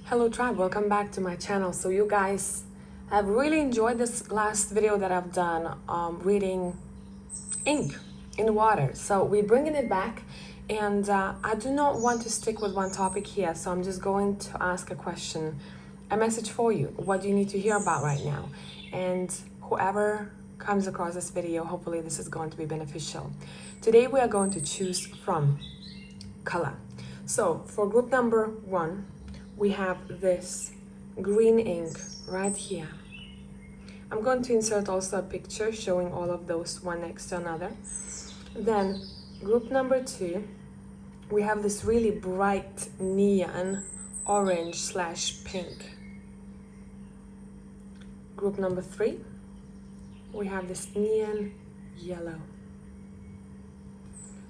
Hello tribe, welcome back to my channel. So you guys have really enjoyed this last video that I've done reading ink in water. So we're bringing it back, and I do not want to stick with one topic here, so I'm just going to ask a question, a message for you. What do you need to hear about right now? And whoever comes across this video, hopefully this is going to be beneficial. Today we are going to choose from color. So for group number 1, we have this green ink right here. I'm going to insert also a picture showing all of those one next to another. Then group number 2, we have this really bright neon orange/pink. Group number 3, we have this neon yellow.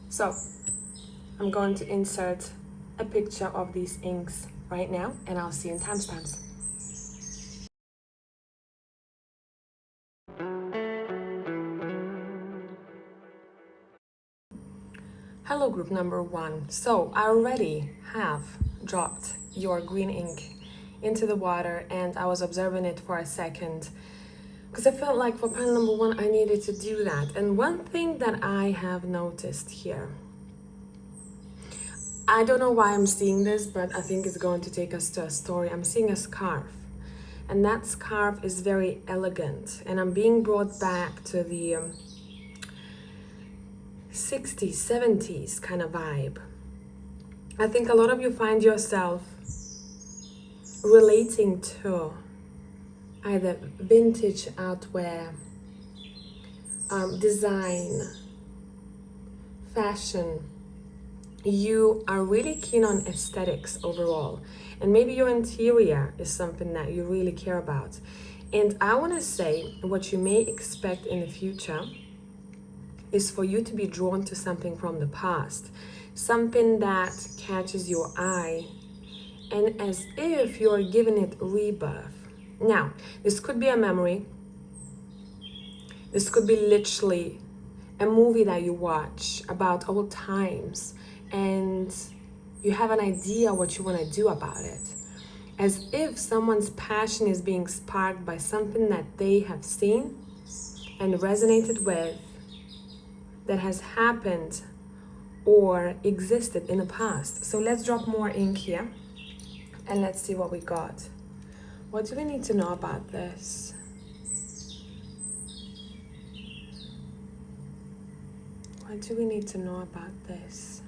So I'm going to insert a picture of these inks right now, and I'll see you in timestamps. Hello group number 1. So I already have dropped your green ink into the water, and I was observing it for a second because I felt like for pile number 1 I needed to do that. And one thing that I have noticed here, I don't know why I'm seeing this, but I think it's going to take us to a story. I'm seeing a scarf, and that scarf is very elegant, and I'm being brought back to the 60s, 70s kind of vibe. I think a lot of you find yourself relating to either vintage outwear, design, fashion. You are really keen on aesthetics overall, and maybe your interior is something that you really care about. And I want to say what you may expect in the future is for you to be drawn to something from the past, something that catches your eye, and as if you're giving it rebirth. Now, this could be a memory, this could be literally a movie that you watch about old times, and you have an idea what you want to do about it, as if someone's passion is being sparked by something that they have seen and resonated with, that has happened or existed in the past. So let's drop more ink here and let's see what we got. What do we need to know about this? What do we need to know about this?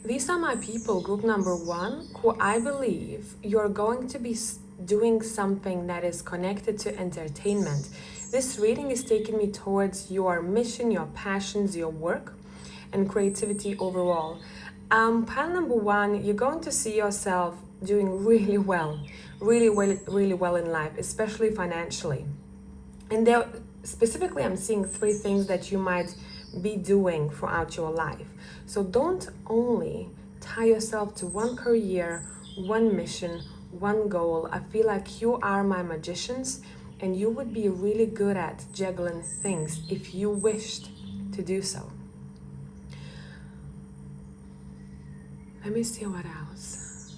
These are my people, group number 1, who I believe you're going to be doing something that is connected to entertainment. This reading is taking me towards your mission, your passions, your work, and creativity overall. Pile number 1, you're going to see yourself doing really well in life, especially financially. And there, specifically, I'm seeing 3 things that you might be doing throughout your life. So don't only tie yourself to one career, one mission, one goal. I feel like you are my magicians, and you would be really good at juggling things if you wished to do so. Let me see what else.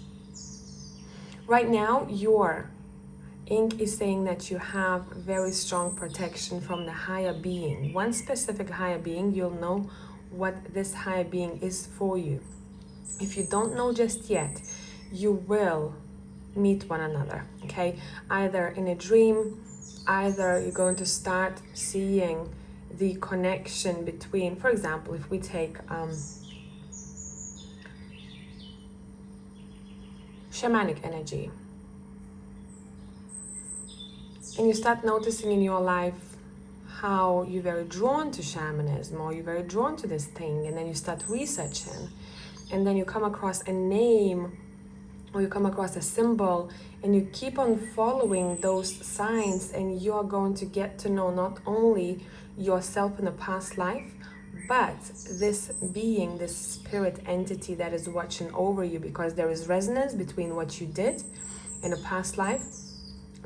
Right now, your ink is saying that you have very strong protection from the higher being. One specific higher being, you'll know what this higher being is for you. If you don't know just yet, you will meet one another, okay? Either in a dream, either you're going to start seeing the connection between, for example, if we take shamanic energy, and you start noticing in your life how you're very drawn to shamanism, or you're very drawn to this thing, and then you start researching, and then you come across a name, or you come across a symbol, and you keep on following those signs, and you are going to get to know not only yourself in a past life, but this being, this spirit entity that is watching over you, because there is resonance between what you did in a past life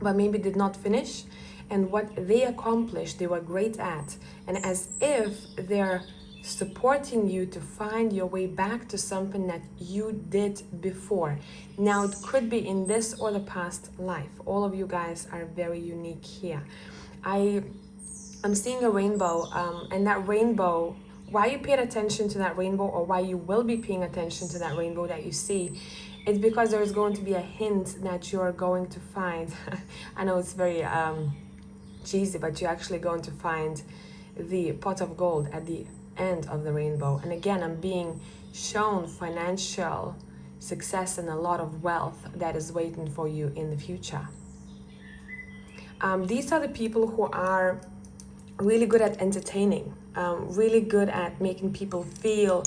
but maybe did not finish, and what they accomplished, they were great at, and as if their supporting you to find your way back to something that you did before. Now, it could be in this or the past life. All of you guys are very unique here. I'm seeing a rainbow, and that rainbow, why you paid attention to that rainbow, or why you will be paying attention to that rainbow that you see, it's because there is going to be a hint that you're going to find. I know it's very cheesy, but you're actually going to find the pot of gold at the end of the rainbow. And again, I'm being shown financial success and a lot of wealth that is waiting for you in the future. These are the people who are really good at entertaining, really good at making people feel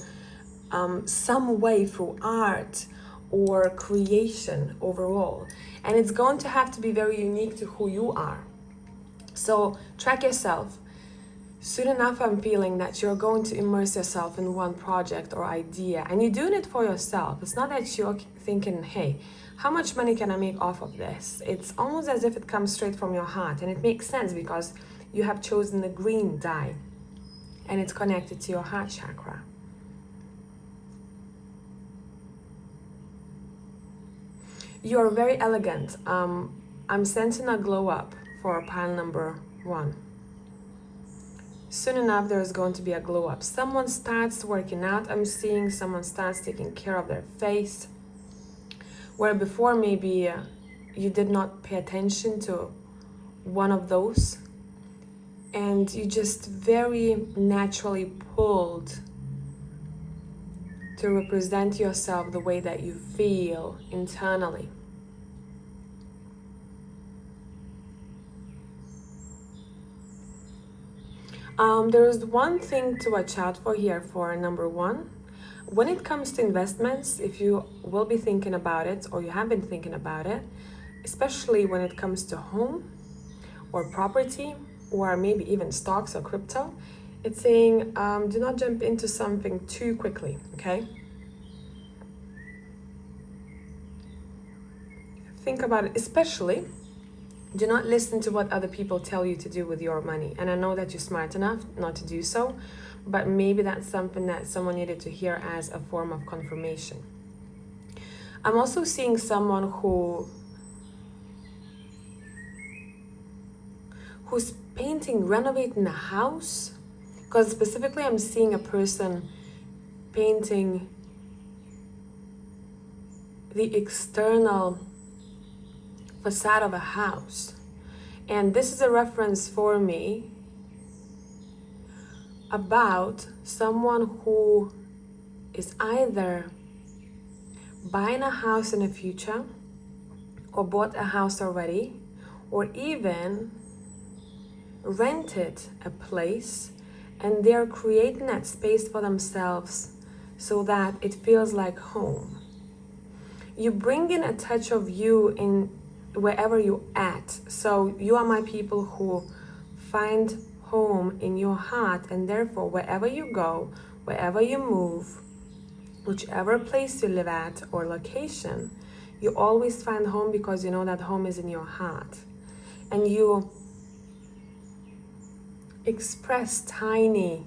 some way through art or creation overall. And it's going to have to be very unique to who you are. So track yourself. Soon enough, I'm feeling that you're going to immerse yourself in one project or idea, and you're doing it for yourself. It's not that you're thinking, hey, how much money can I make off of this? It's almost as if it comes straight from your heart, and it makes sense because you have chosen the green dye and it's connected to your heart chakra. You are very elegant. I'm sensing a glow up for pile number 1. Soon enough, there's going to be a glow up. Someone starts working out. I'm seeing someone starts taking care of their face, where before maybe you did not pay attention to one of those, and you just very naturally pulled to represent yourself the way that you feel internally. There is one thing to watch out for here for number 1. When it comes to investments, if you will be thinking about it or you have been thinking about it, especially when it comes to home or property or maybe even stocks or crypto, it's saying do not jump into something too quickly, okay? Think about it, especially do not listen to what other people tell you to do with your money. And I know that you're smart enough not to do so, but maybe that's something that someone needed to hear as a form of confirmation. I'm also seeing someone who's painting, renovating a house, because specifically I'm seeing a person painting the external facade of a house. And this is a reference for me about someone who is either buying a house in the future or bought a house already, or even rented a place and they're creating that space for themselves so that it feels like home. You bring in a touch of you in wherever you're at. So you are my people who find home in your heart, and therefore wherever you go, wherever you move, whichever place you live at or location, you always find home because you know that home is in your heart. And you express tiny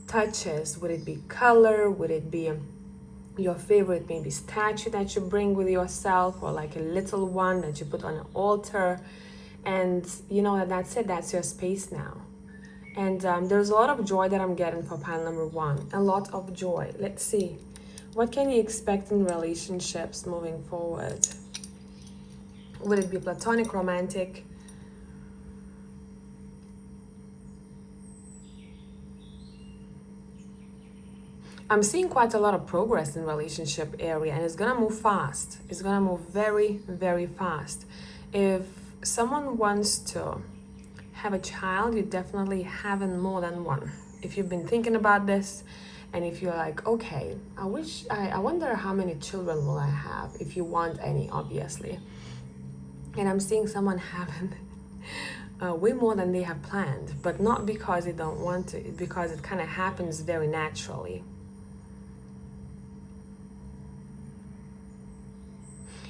touches. Would it be color? Would it be your favorite maybe statue that you bring with yourself, or like a little one that you put on an altar, and you know that's it, that's your space now. And there's a lot of joy that I'm getting for pile number 1, a lot of joy. Let's see, what can you expect in relationships moving forward? Would it be platonic, romantic? I'm seeing quite a lot of progress in relationship area, and it's gonna move fast. It's gonna move very, very fast. If someone wants to have a child, you're definitely having more than one. If you've been thinking about this, and if you're like, okay, I wonder how many children will I have, if you want any, obviously. And I'm seeing someone having way more than they have planned, but not because they don't want to, because it kind of happens very naturally.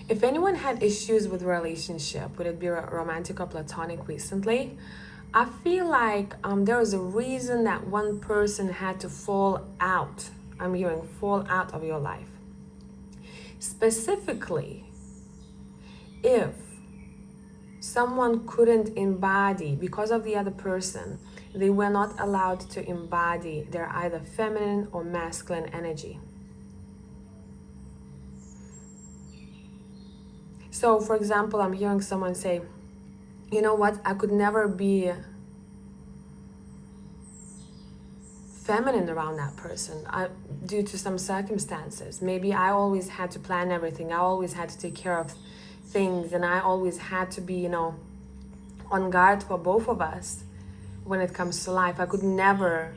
If anyone had issues with relationship, would it be romantic or platonic recently? I feel like there is a reason that one person had to fall out. I'm hearing fall out of your life. Specifically, if someone couldn't embody, because of the other person, they were not allowed to embody their either feminine or masculine energy. So, for example, I'm hearing someone say, you know what, I could never be feminine around that person due to some circumstances. Maybe I always had to plan everything. I always had to take care of things, and I always had to be, on guard for both of us when it comes to life. I could never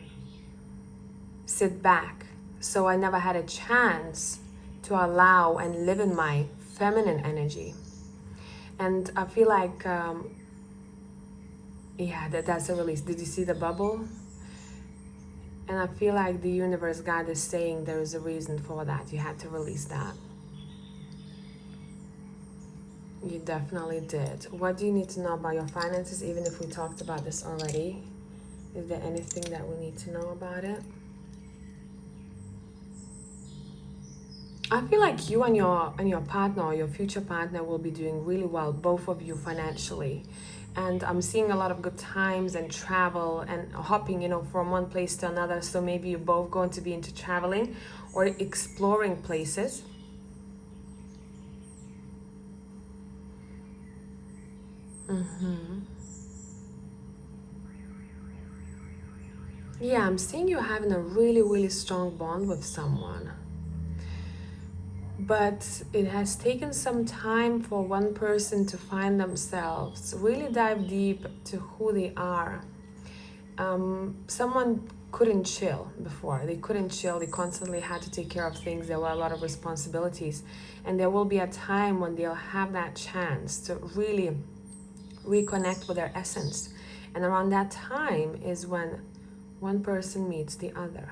sit back. So I never had a chance to allow and live in my feminine energy. And I feel like, that's a release. Did you see the bubble? And I feel like the universe, God is saying there is a reason for that. You had to release that. You definitely did. What do you need to know about your finances, even if we talked about this already? Is there anything that we need to know about it? I feel like you and your partner or your future partner will be doing really well, both of you financially. And I'm seeing a lot of good times and travel and hopping, from one place to another. So maybe you're both going to be into traveling or exploring places. Yeah, I'm seeing you having a really, really strong bond with someone. But it has taken some time for one person to find themselves, really dive deep to who they are. Someone couldn't chill before. They couldn't chill. They constantly had to take care of things. There were a lot of responsibilities. And there will be a time when they'll have that chance to really reconnect with their essence. And around that time is when one person meets the other.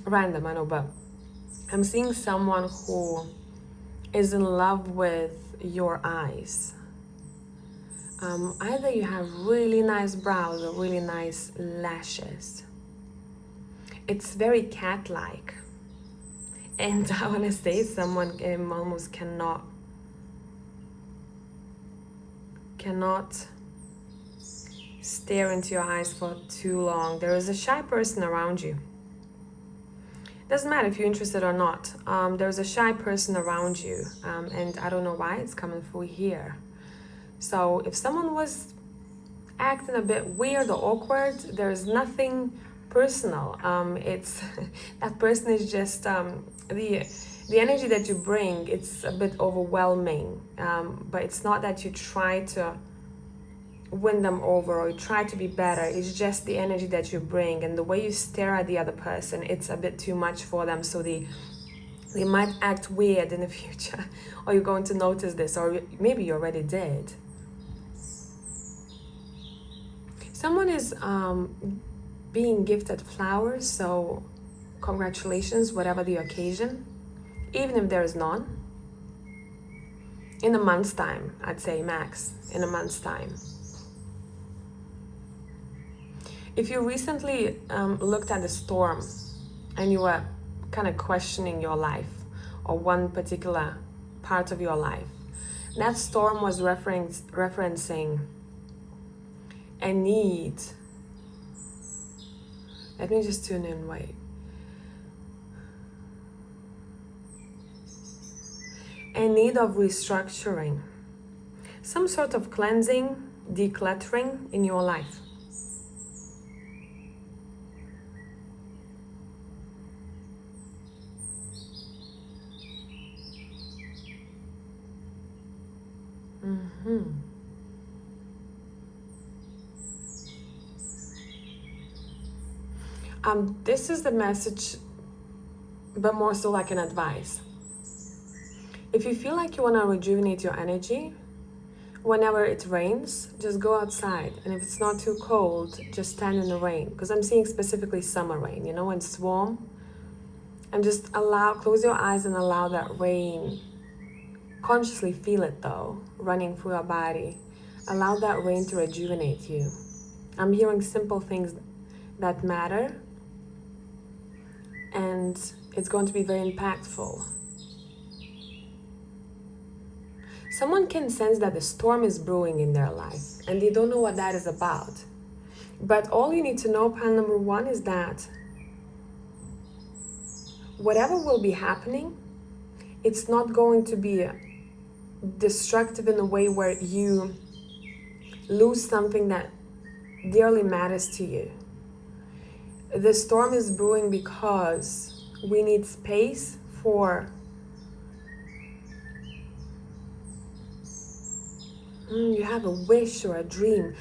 Random, I know, but I'm seeing someone who is in love with your eyes. Either you have really nice brows or really nice lashes. It's very cat-like. And I want to say someone almost cannot stare into your eyes for too long. There is a shy person around you. Doesn't matter if you're interested or not. There's a shy person around you, and I don't know why it's coming through here. So if someone was acting a bit weird or awkward, there's nothing personal. It's that person is just the energy that you bring. It's a bit overwhelming, but it's not that you try to win them over or you try to be better. It's just the energy that you bring, and the way you stare at the other person, it's a bit too much for them, so they might act weird in the future, or you're going to notice this, or maybe you already did. Someone is being gifted flowers, so congratulations, whatever the occasion, even if there is none. In a month's time, I'd say max, in a month's time. If you recently looked at the storm and you were kind of questioning your life or one particular part of your life, that storm was referencing a need. Let me just tune in, wait. A need of restructuring, some sort of cleansing, decluttering in your life. This is the message, but more so like an advice. If you feel like you want to rejuvenate your energy, whenever it rains, just go outside. And if it's not too cold, just stand in the rain. Because I'm seeing specifically summer rain, you know, when it's warm. And just close your eyes and allow that rain. Consciously feel it though, running through your body. Allow that rain to rejuvenate you. I'm hearing simple things that matter. And it's going to be very impactful. Someone can sense that a storm is brewing in their life and they don't know what that is about. But all you need to know, pile number one, is that whatever will be happening, it's not going to be destructive in a way where you lose something that dearly matters to you. The storm is brewing because we need space for you have a wish or a dream.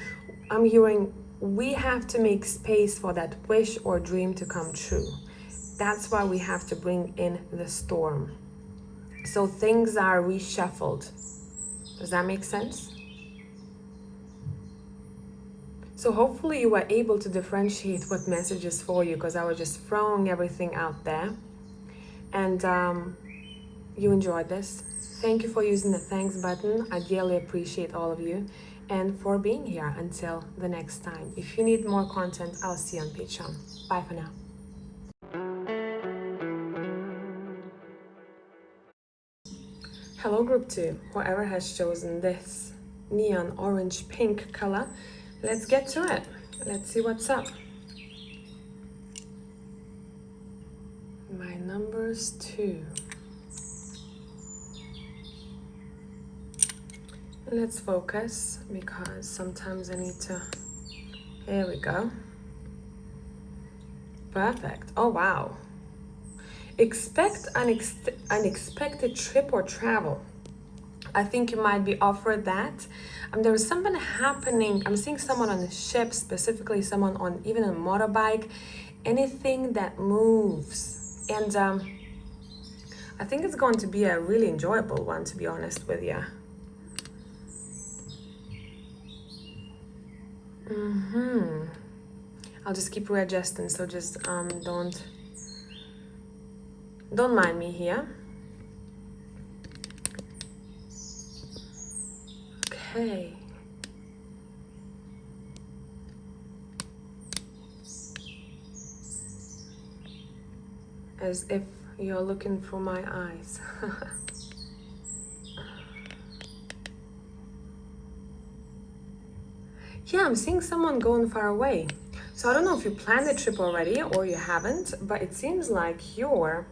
I'm hearing we have to make space for that wish or dream to come true. That's why we have to bring in the storm. So things are reshuffled. Does that make sense? So hopefully you were able to differentiate what message is for you, because I was just throwing everything out there. And you enjoyed this. Thank you for using the thanks button. I dearly appreciate all of you and for being here. Until the next time. If you need more content, I'll see you on Patreon. Bye for now. Hello group 2, whoever has chosen this neon orange pink color, let's get to it. Let's see what's up. My number's 2. Let's focus, because sometimes I need to, here we go. Perfect. Oh wow. Expect unexpected trip or travel. I think you might be offered that. There is something happening. I'm seeing someone on a ship, specifically someone on even a motorbike, anything that moves. And I think it's going to be a really enjoyable one, to be honest with you. I'll just keep readjusting, so just don't mind me here. Okay. As if you're looking through my eyes. Yeah, I'm seeing someone going far away. So I don't know if you planned the trip already or you haven't, but it seems like your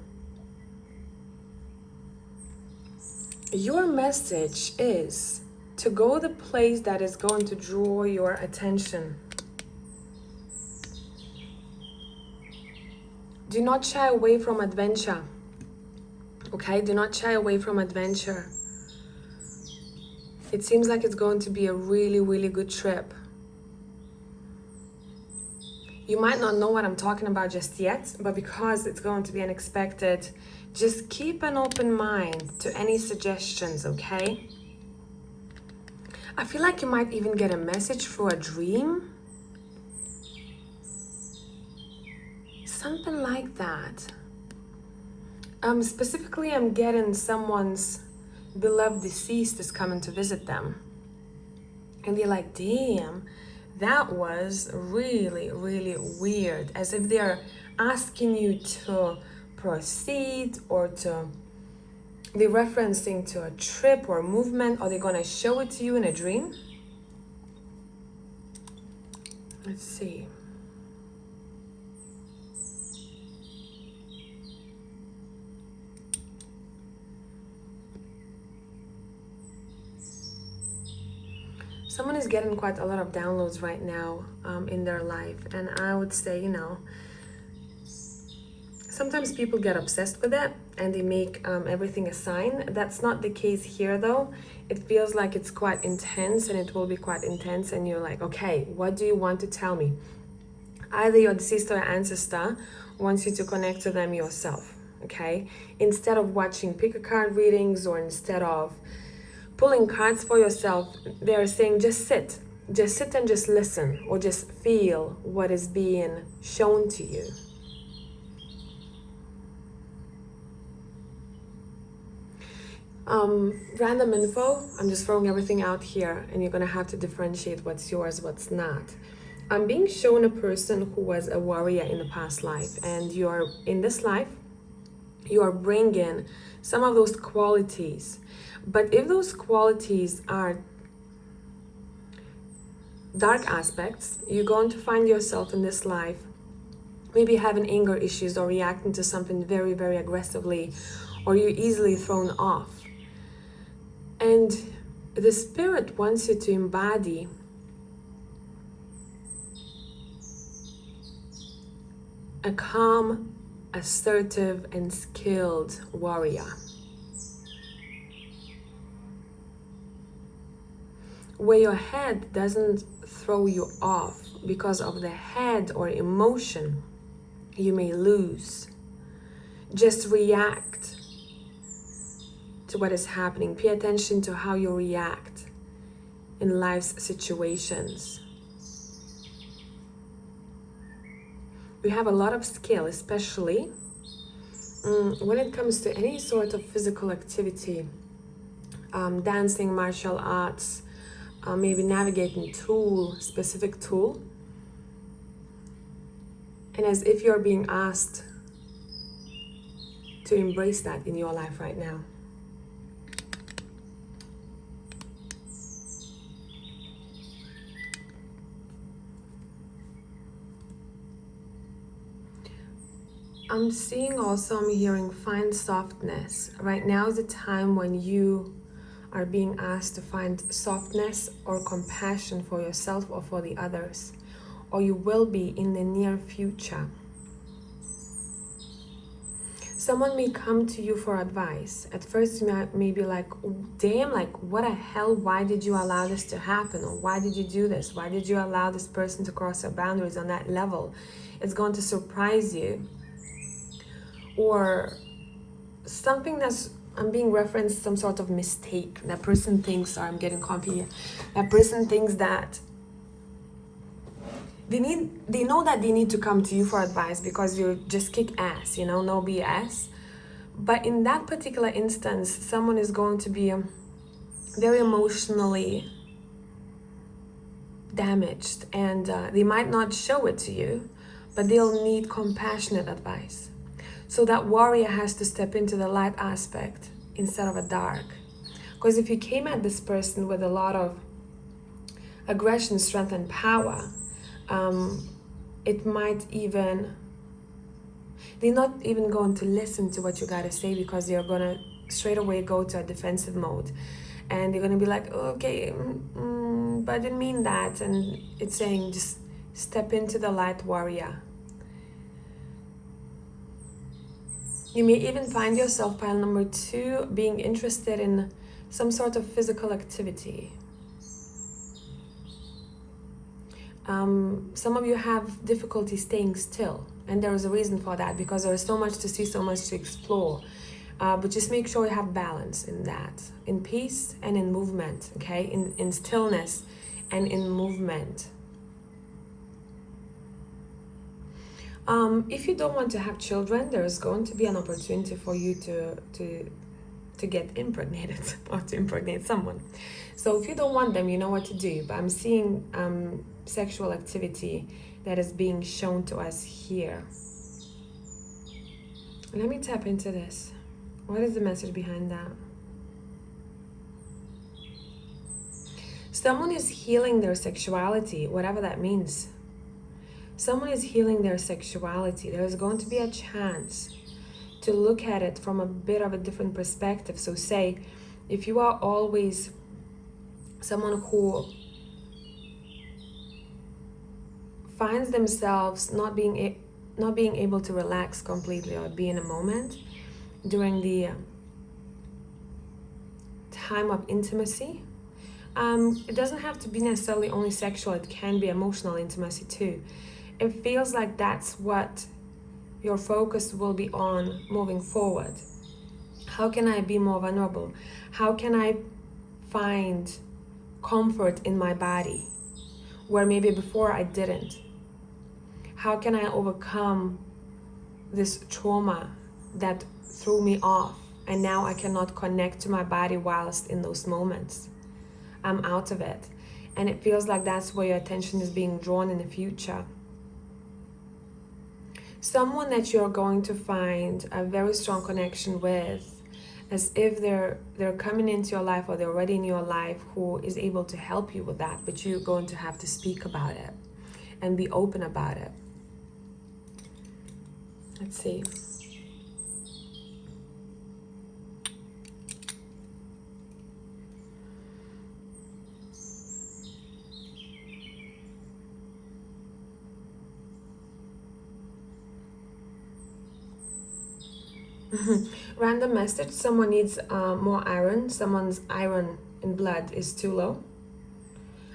message is to go the place that is going to draw your attention. Do not shy away from adventure. Okay, do not shy away from adventure. It seems like it's going to be a really, really good trip. You might not know what I'm talking about just yet, but because it's going to be unexpected, just keep an open mind to any suggestions, okay? I feel like you might even get a message through a dream. Something like that. Specifically, I'm getting someone's beloved deceased is coming to visit them. And they're like, damn, that was really, really weird. As if they're asking you to proceed, or to be referencing to a trip or movement, or they're gonna show it to you in a dream. Let's see. Someone is getting quite a lot of downloads right now in their life, and I would say, you know, sometimes people get obsessed with it and they make everything a sign. That's not the case here though. It feels like it's quite intense, and it will be quite intense, and you're like, okay, what do you want to tell me? Either your deceased or ancestor wants you to connect to them yourself, okay? Instead of watching pick a card readings, or instead of pulling cards for yourself, they're saying just sit and just listen, or just feel what is being shown to you. Random info, I'm just throwing everything out here, and you're gonna have to differentiate what's yours, what's not. I'm being shown a person who was a warrior in the past life, and you're in this life, you are bringing some of those qualities. But if those qualities are dark aspects, you're going to find yourself in this life maybe having anger issues, or reacting to something very, very aggressively, or you're easily thrown off. And the spirit wants you to embody a calm, assertive, and skilled warrior, where your head doesn't throw you off because of the head or emotion you may lose. Just react to what is happening. Pay attention to how you react in life's situations. You have a lot of skill, especially when it comes to any sort of physical activity, dancing, martial arts, maybe navigating specific tool. And as if you're being asked to embrace that in your life right now. I'm seeing also, I'm hearing find softness. Right now is the time when you are being asked to find softness or compassion for yourself or for the others, or you will be in the near future. Someone may come to you for advice. At first you may be like, damn, like what the hell, why did you allow this to happen? Or why did you do this? Why did you allow this person to cross your boundaries on that level? It's going to surprise you. Or something that's, I'm being referenced, some sort of mistake. That person thinks, sorry, I'm getting comfy here. That person thinks that they know that they need to come to you for advice because you just kick ass, no BS. But in that particular instance, someone is going to be very emotionally damaged, and they might not show it to you, but they'll need compassionate advice. So that warrior has to step into the light aspect instead of a dark. Because if you came at this person with a lot of aggression, strength, and power, it might even, they're not even going to listen to what you gotta say, because they're gonna straight away go to a defensive mode. And they're gonna be like, okay, but I didn't mean that. And it's saying, just step into the light, warrior. You may even find yourself, pile number 2, being interested in some sort of physical activity. Some of you have difficulty staying still, and there is a reason for that, because there is so much to see, so much to explore. But just make sure you have balance in that, in peace and in movement, okay? In stillness and in movement. If you don't want to have children, there is going to be an opportunity for you to get impregnated or to impregnate someone. So if you don't want them, you know what to do. But I'm seeing sexual activity that is being shown to us here. Let me tap into this. What is the message behind that? Someone is healing their sexuality, whatever that means. Someone is healing their sexuality. There's going to be a chance to look at it from a bit of a different perspective. So say, if you are always someone who finds themselves not being able to relax completely or be in a moment during the time of intimacy, it doesn't have to be necessarily only sexual, it can be emotional intimacy too. It feels like that's what your focus will be on moving forward. How can I be more vulnerable? How can I find comfort in my body where maybe before I didn't? How can I overcome this trauma that threw me off and now I cannot connect to my body whilst in those moments? I'm out of it. And it feels like that's where your attention is being drawn in the future. Someone that you're going to find a very strong connection with, as if they're coming into your life or they're already in your life, who is able to help you with that, but you're going to have to speak about it and be open about it. Let's see. Random message. Someone needs more iron. Someone's iron in blood is too low.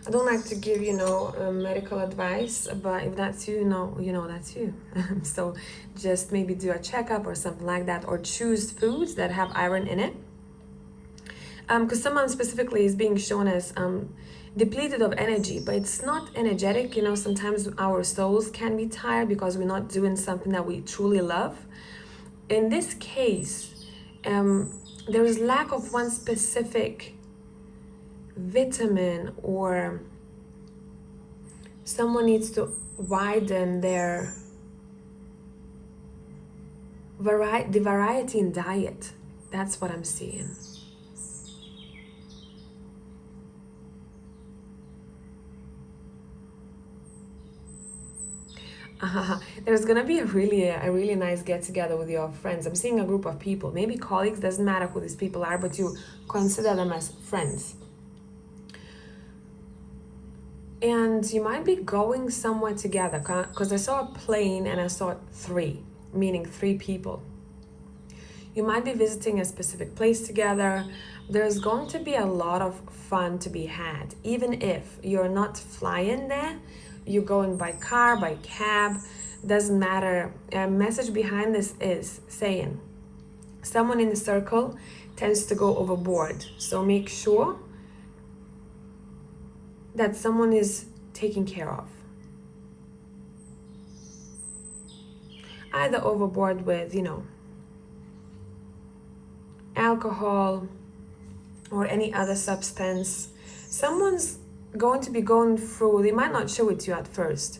I don't like to give, medical advice, but if that's you, that's you. So just maybe do a checkup or something like that, or choose foods that have iron in it. Because someone specifically is being shown as depleted of energy, but it's not energetic. Sometimes our souls can be tired because we're not doing something that we truly love. In this case, there is lack of one specific vitamin, or someone needs to widen their variety in diet. That's what I'm seeing. There's gonna be a really nice get together with your friends. I'm seeing a group of people, maybe colleagues, doesn't matter who these people are, but you consider them as friends. And you might be going somewhere together, because I saw a plane and I saw 3, meaning 3 people. You might be visiting a specific place together. There's going to be a lot of fun to be had, even if you're not flying there. You're going by car, by cab, doesn't matter. A message behind this is saying someone in the circle tends to go overboard. So make sure that someone is taken care of. Either overboard with, alcohol or any other substance. Someone's going to be going through, they might not show it to you at first,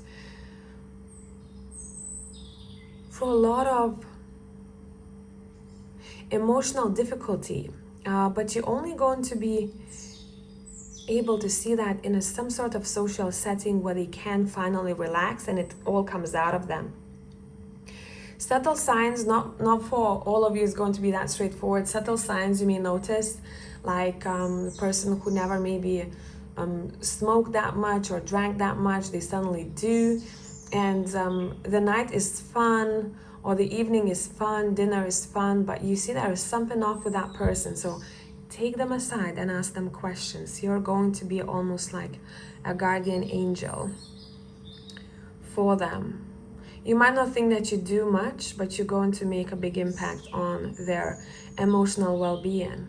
for a lot of emotional difficulty, but you're only going to be able to see that in some sort of social setting where they can finally relax and it all comes out of them. Subtle signs, not for all of you is going to be that straightforward. Subtle signs you may notice, like the person who never maybe smoked that much or drank that much, they suddenly do. And the night is fun, or the evening is fun, dinner is fun, but you see there is something off with that person. So take them aside and ask them questions. You're going to be almost like a guardian angel for them. You might not think that you do much, but you're going to make a big impact on their emotional well-being.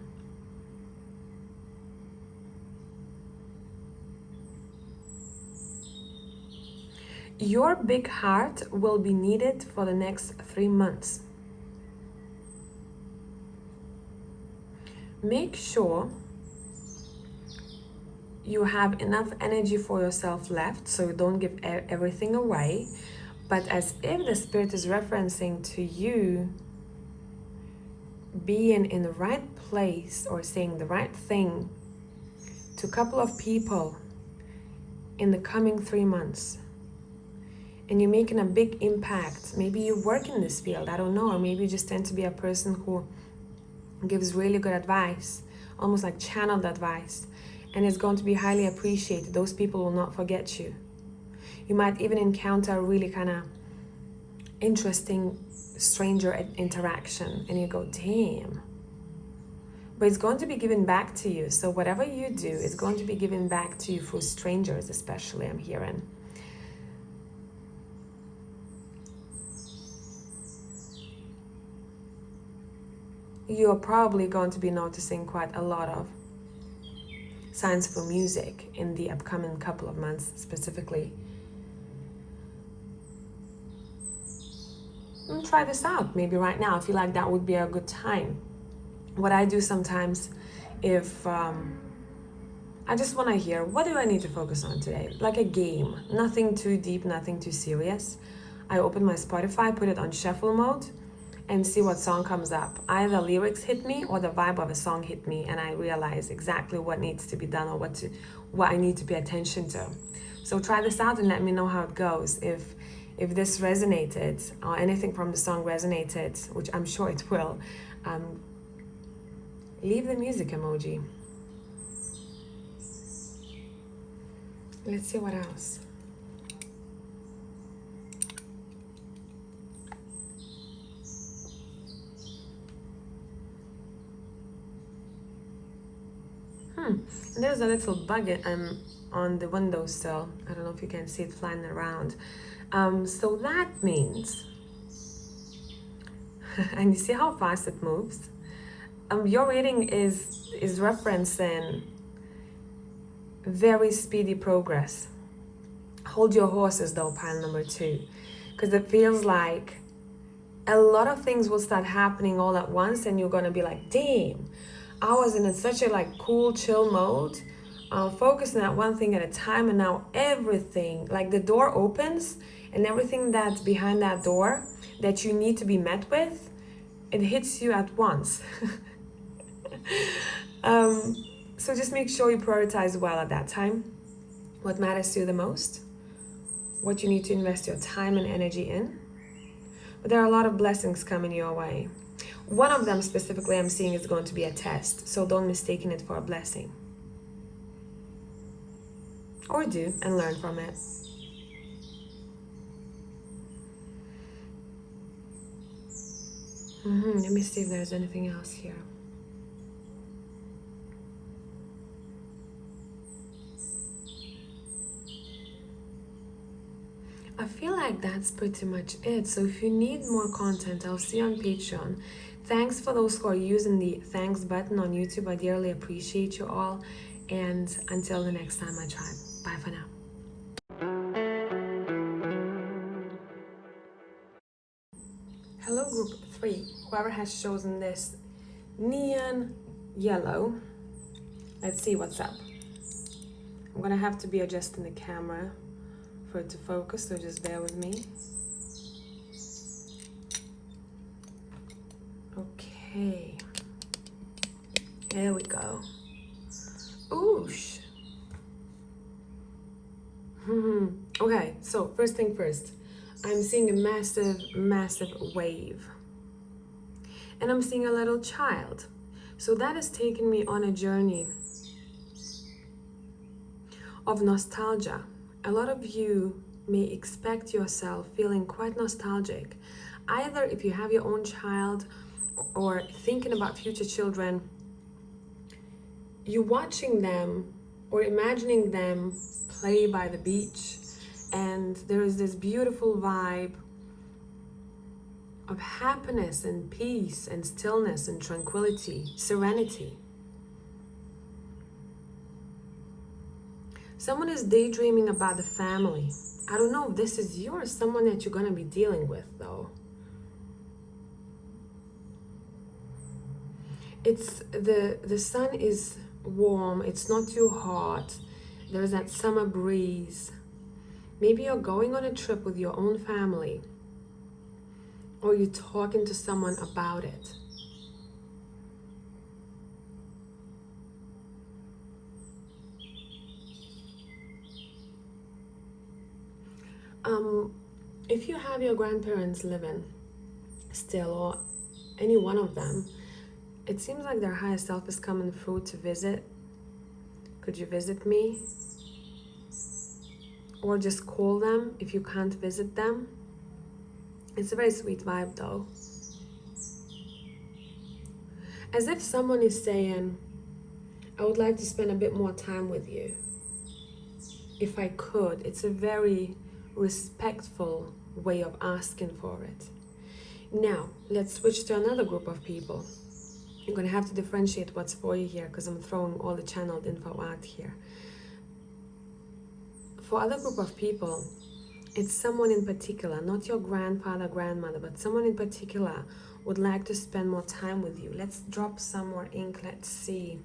Your big heart will be needed for the next 3 months. Make sure you have enough energy for yourself left, so you don't give everything away, but as if the Spirit is referencing to you being in the right place or saying the right thing to a couple of people in the coming 3 months. And you're making a big impact. Maybe you work in this field, I don't know, or maybe you just tend to be a person who gives really good advice, almost like channeled advice, and it's going to be highly appreciated. Those people will not forget you. You might even encounter a really kind of interesting stranger interaction, and you go, damn. But it's going to be given back to you. So whatever you do, it's going to be given back to you through strangers, especially, I'm hearing. You're probably going to be noticing quite a lot of signs for music in the upcoming couple of months specifically. And try this out maybe right now. I feel like that would be a good time. What I do sometimes, if I just want to hear, what do I need to focus on today? Like a game, nothing too deep, nothing too serious. I open my Spotify, put it on shuffle mode, and see what song comes up. Either lyrics hit me or the vibe of a song hit me, and I realize exactly what needs to be done or what I need to pay attention to. So try this out and let me know how it goes. If this resonated or anything from the song resonated, which I'm sure it will, leave the music emoji. Let's see what else. There's a little bug on the windowsill. I don't know if you can see it flying around. So that means, and you see how fast it moves? Your reading is referencing very speedy progress. Hold your horses though, pile number 2, because it feels like a lot of things will start happening all at once, and you're gonna be like, damn, I was in such a like cool, chill mode, focusing on one thing at a time, and now everything, like the door opens, and everything that's behind that door that you need to be met with, it hits you at once. So just make sure you prioritize well at that time. What matters to you the most? What you need to invest your time and energy in? But there are a lot of blessings coming your way. One of them specifically I'm seeing is going to be a test, so don't mistake it for a blessing. Or do, and learn from it. Let me see if there's anything else here. I feel like that's pretty much it. So if you need more content, I'll see you on Patreon. Thanks for those who are using the thanks button on YouTube. I dearly appreciate you all. And until the next time, my tribe. Bye for now. Hello, group 3. Whoever has chosen this neon yellow. Let's see what's up. I'm gonna have to be adjusting the camera for it to focus, so just bear with me. Okay. There we go. Oosh. Okay, so first thing first. I'm seeing a massive, massive wave. And I'm seeing a little child. So that is taking me on a journey of nostalgia. A lot of you may expect yourself feeling quite nostalgic. Either if you have your own child or thinking about future children, you're watching them or imagining them play by the beach, and there is this beautiful vibe of happiness and peace and stillness and tranquility, serenity. Someone is daydreaming about the family. I don't know if this is you or someone that you're gonna be dealing with though. It's the sun is warm, it's not too hot. There's that summer breeze. Maybe you're going on a trip with your own family, or you're talking to someone about it. If you have your grandparents living still, or any one of them, it seems like their higher self is coming through to visit. Could you visit me? Or just call them if you can't visit them. It's a very sweet vibe though. As if someone is saying, I would like to spend a bit more time with you. If I could. It's a very respectful way of asking for it. Now, let's switch to another group of people. You're going to have to differentiate what's for you here, because I'm throwing all the channeled info out here. For other group of people, it's someone in particular, not your grandfather, grandmother, but someone in particular would like to spend more time with you. Let's drop some more ink. Let's see.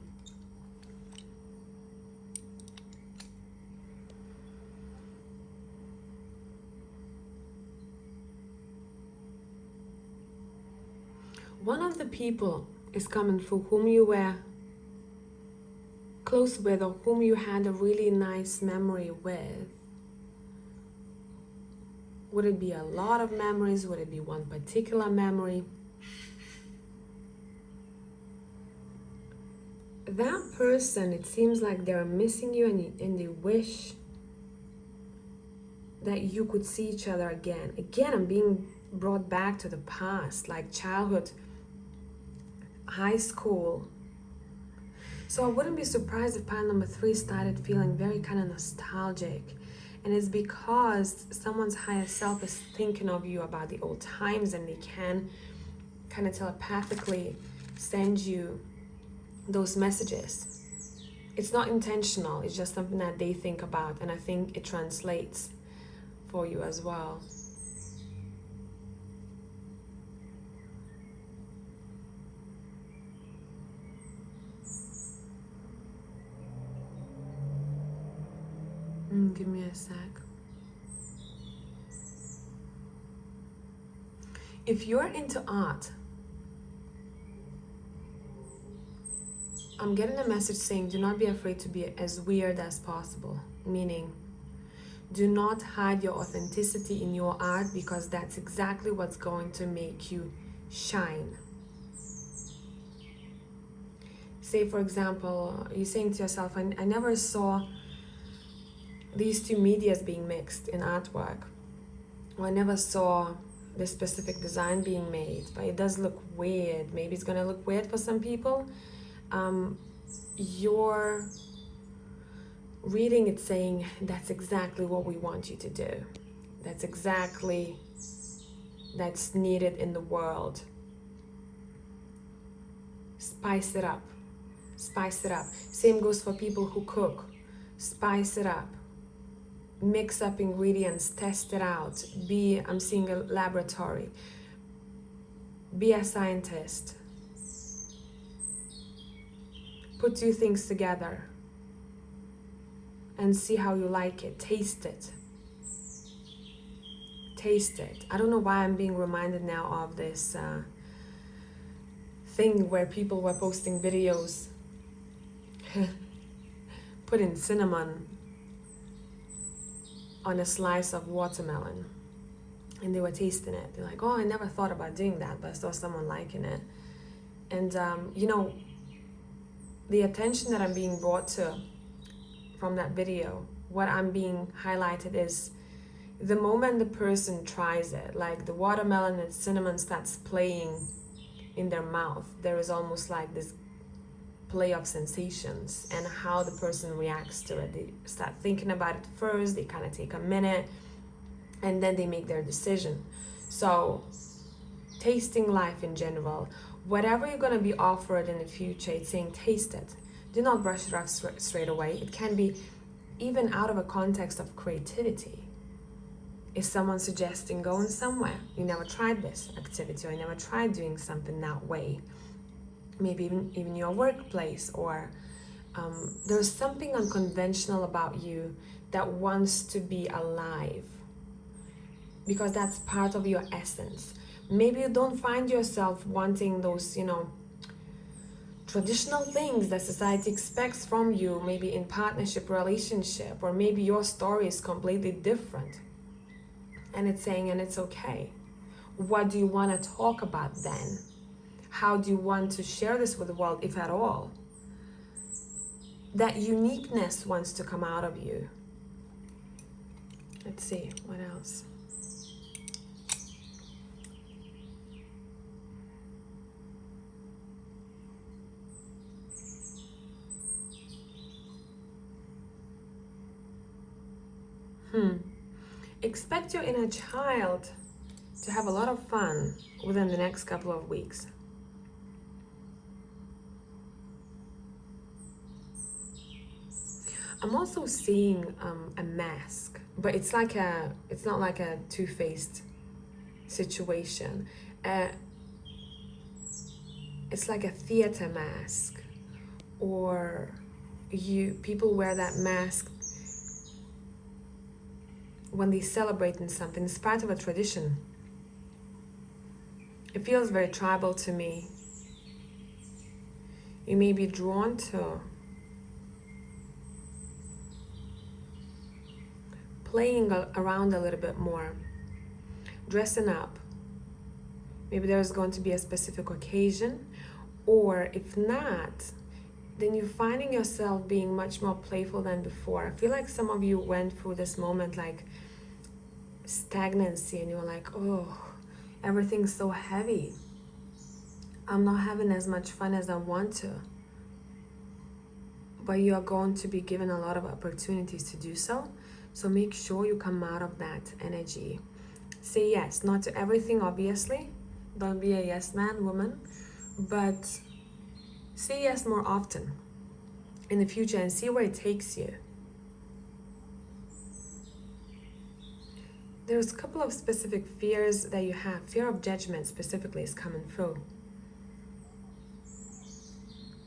One of the people is coming through whom you were close with, or whom you had a really nice memory with. Would it be a lot of memories? Would it be one particular memory? That person, it seems like they're missing you, and they wish that you could see each other again. Again, I'm being brought back to the past, like childhood, high school. So I wouldn't be surprised if pile number 3 started feeling very kind of nostalgic. And it's because someone's higher self is thinking of you about the old times, and they can kind of telepathically send you those messages. It's not intentional, it's just something that they think about, and I think it translates for you as well. Give me a sec. If you're into art, I'm getting a message saying do not be afraid to be as weird as possible. Meaning, do not hide your authenticity in your art, because that's exactly what's going to make you shine. Say, for example, you're saying to yourself, I never saw these two medias being mixed in artwork, or I never saw this specific design being made, but it does look weird. Maybe it's gonna look weird for some people. You're reading it saying that's exactly what we want you to do. That's needed in the world. Spice it up. Spice it up. Same goes for people who cook. Spice it up. Mix up ingredients, test it out. I'm seeing a laboratory. Be a scientist. Put two things together and see how you like it. Taste it. Taste it. I don't know why I'm being reminded now of this thing where people were posting videos putting cinnamon on a slice of watermelon, and they were tasting it. They're like, oh, I never thought about doing that, but I saw someone liking it. And the attention that I'm being brought to from that video, what I'm being highlighted is the moment the person tries it, like the watermelon and cinnamon starts playing in their mouth, there is almost like this play of sensations, and how the person reacts to it. They start thinking about it first, they kind of take a minute, and then they make their decision. So tasting life in general, whatever you're going to be offered in the future, it's saying taste it. Do not brush it off straight away. It can be even out of a context of creativity. Is someone suggesting going somewhere? You never tried this activity, or you never tried doing something that way. Maybe even your workplace, or there's something unconventional about you that wants to be alive, because that's part of your essence. Maybe you don't find yourself wanting those, traditional things that society expects from you, maybe in partnership, relationship, or maybe your story is completely different. And it's saying, and it's okay. What do you want to talk about then? How do you want to share this with the world, if at all? That uniqueness wants to come out of you. Let's see, what else? Expect your inner child to have a lot of fun within the next couple of weeks. I'm also seeing a mask, but it's not like a two-faced situation. Uh, it's like a theater mask, or people wear that mask when they celebrate in something. It's part of a tradition. It feels very tribal to me. You may be drawn to playing around a little bit more, dressing up. Maybe there's going to be a specific occasion, or if not, then you're finding yourself being much more playful than before. I feel like some of you went through this moment like stagnancy, and you were like, oh, everything's so heavy. I'm not having as much fun as I want to. But you are going to be given a lot of opportunities to do so. So make sure you come out of that energy. Say yes, not to everything, obviously. Don't be a yes man, woman. But say yes more often in the future and see where it takes you. There's a couple of specific fears that you have. Fear of judgment specifically is coming through.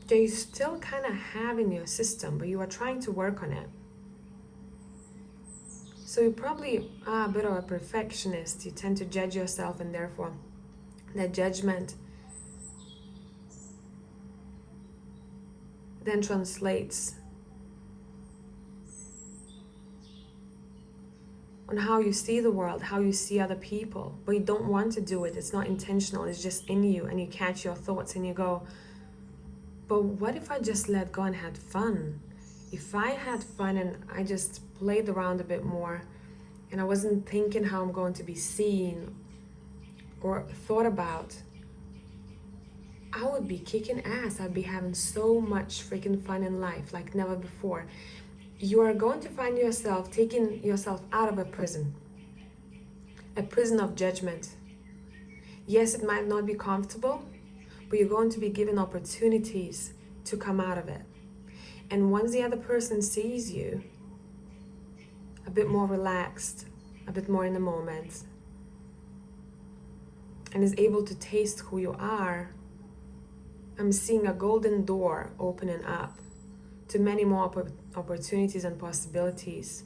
That you still kind of have in your system, but you are trying to work on it. So you probably are a bit of a perfectionist. You tend to judge yourself, and therefore that judgment then translates on how you see the world, how you see other people, but you don't want to do it. It's not intentional, it's just in you, and you catch your thoughts and you go, but what if I just let go and had fun? If I had fun and I just played around a bit more and I wasn't thinking how I'm going to be seen or thought about, I would be kicking ass. I'd be having so much freaking fun in life like never before. You are going to find yourself taking yourself out of a prison of judgment. Yes, it might not be comfortable, but you're going to be given opportunities to come out of it. And once the other person sees you a bit more relaxed, a bit more in the moment, and is able to taste who you are, I'm seeing a golden door opening up to many more opportunities and possibilities.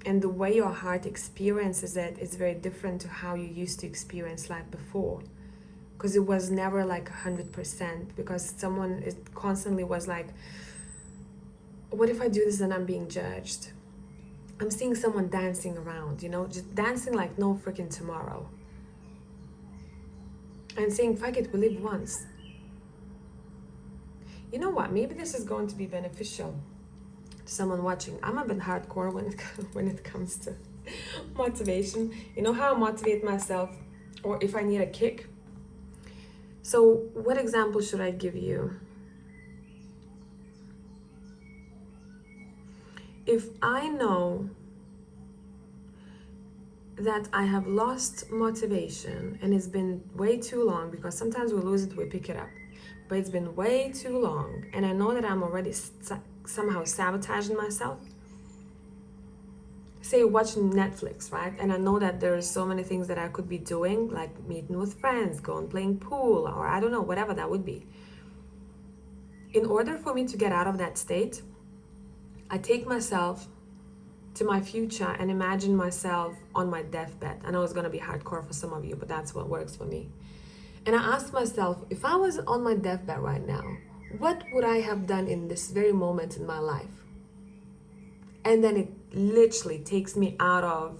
And the way your heart experiences it is very different to how you used to experience life before. Because it was never like 100%, because someone constantly was like, what if I do this and I'm being judged? I'm seeing someone dancing around, just dancing like no freaking tomorrow. And saying, fuck it, we live once. You know what? Maybe this is going to be beneficial to someone watching. I'm a bit hardcore when it comes to motivation. You know how I motivate myself, or if I need a kick? So what example should I give you? If I know that I have lost motivation and it's been way too long, because sometimes we lose it, we pick it up, but it's been way too long, and I know that I'm already somehow sabotaging myself. Say watching Netflix, right? And I know that there's so many things that I could be doing, like meeting with friends, going playing pool, or I don't know, whatever that would be. In order for me to get out of that state, I take myself to my future and imagine myself on my deathbed. I know it's going to be hardcore for some of you, but that's what works for me. And I asked myself, if I was on my deathbed right now, what would I have done in this very moment in my life? And then it literally takes me out of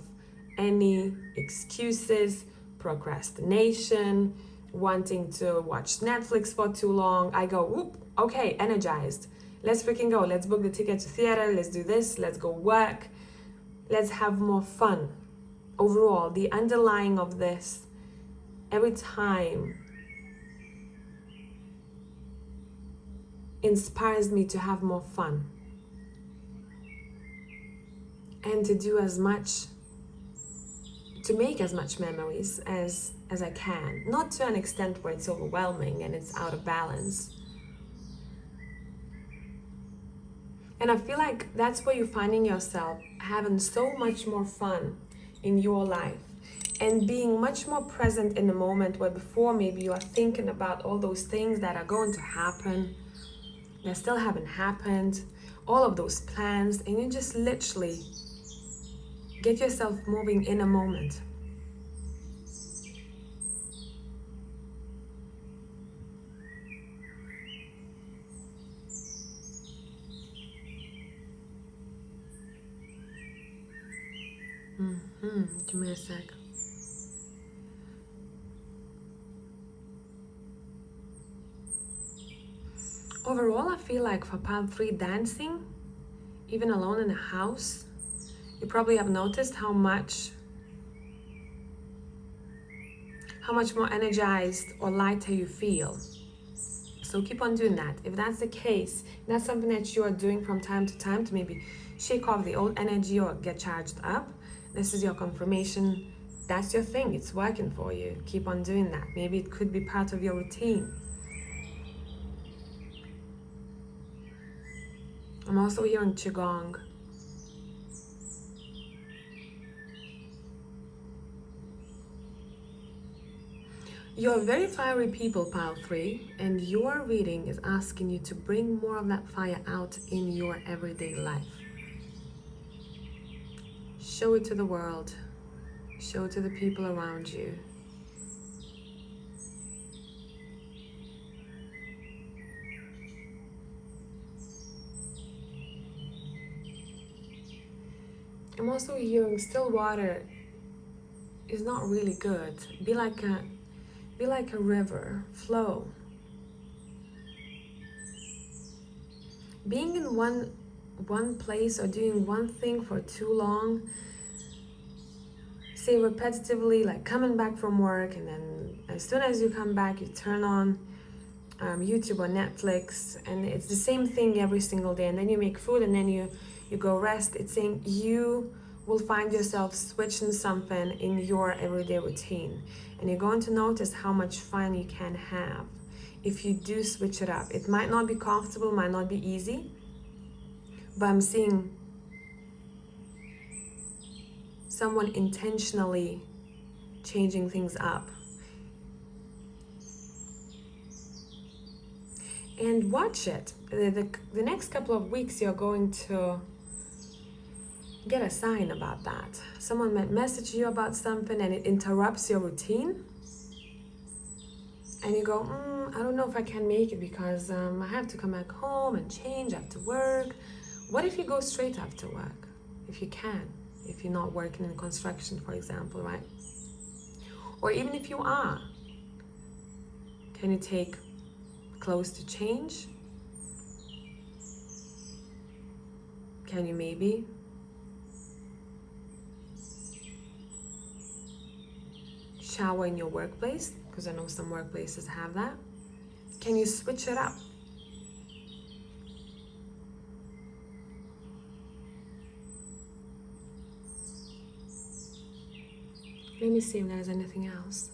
any excuses, procrastination, wanting to watch Netflix for too long. I go, whoop, okay, energized. Let's freaking go. Let's book the ticket to theater. Let's do this. Let's go work. Let's have more fun. Overall, the underlying of this, every time, inspires me to have more fun and to do as much, to make as much memories as I can. Not to an extent where it's overwhelming and it's out of balance. And I feel like that's where you're finding yourself having so much more fun in your life and being much more present in the moment, where before maybe you are thinking about all those things that are going to happen, that still haven't happened, all of those plans, and you just literally get yourself moving in a moment. Give me a sec. Overall, I feel like for pile 3, dancing, even alone in the house, you probably have noticed how much more energized or lighter you feel. So keep on doing that. If that's the case, that's something that you are doing from time to time to maybe shake off the old energy or get charged up, this is your confirmation. That's your thing. It's working for you. Keep on doing that. Maybe it could be part of your routine. I'm also hearing Qigong. You're very fiery people, pile 3, and your reading is asking you to bring more of that fire out in your everyday life. Show it to the world. Show it to the people around you. I'm also hearing still water is not really good. Be like a river, flow. Being in one place or doing one thing for too long, say repetitively, like coming back from work, and then as soon as you come back, you turn on YouTube or Netflix, and it's the same thing every single day, and then you make food, and then you go rest. It's saying you will find yourself switching something in your everyday routine, and you're going to notice how much fun you can have if you do switch it up. It might not be comfortable, might not be easy, but I'm seeing someone intentionally changing things up. And watch it. The next couple of weeks, you're going to get a sign about that. Someone might message you about something and it interrupts your routine. And you go, I don't know if I can make it because I have to come back home and change after work. What if you go straight after work? If you can, if you're not working in construction, for example, right? Or even if you are, can you take clothes to change? Can you maybe shower in your workplace? Because I know some workplaces have that. Can you switch it up? Let me see if there's anything else.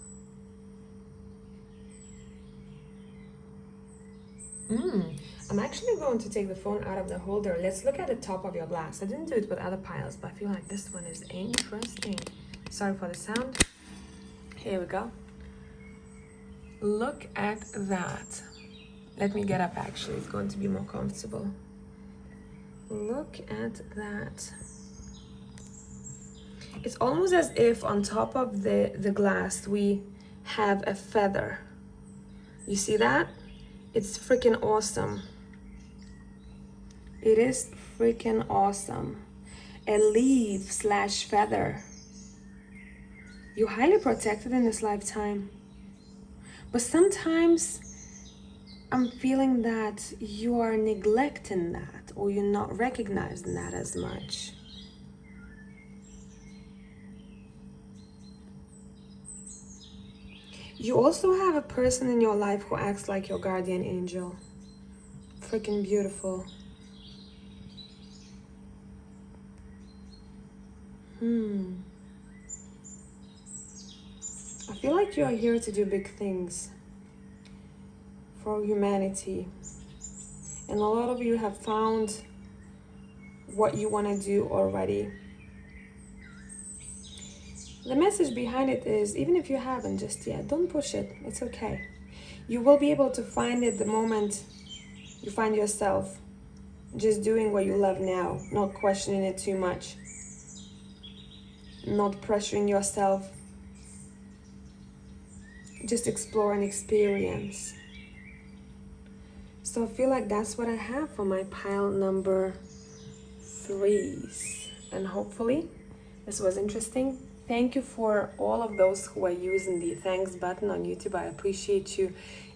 I'm actually going to take the phone out of the holder. Let's look at the top of your glass. I didn't do it with other piles, but I feel like this one is interesting. Sorry for the sound. Here we go. Look at that. Let me get up actually. It's going to be more comfortable. Look at that. It's almost as if on top of the glass we have a feather. You see that? It's freaking awesome. It is freaking awesome. A leaf / feather. You're highly protected in this lifetime. But sometimes I'm feeling that you are neglecting that, or you're not recognizing that as much. You also have a person in your life who acts like your guardian angel. Freaking beautiful. I feel like you are here to do big things for humanity. And a lot of you have found what you want to do already. The message behind it is, even if you haven't just yet, don't push it. It's okay. You will be able to find it the moment you find yourself just doing what you love now, not questioning it too much, not pressuring yourself, just explore and experience. So I feel like that's what I have for my pile number 3s. And hopefully this was interesting. Thank you for all of those who are using the thanks button on YouTube. I appreciate you.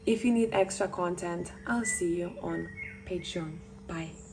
If you need extra content, I'll see you on Patreon. Bye.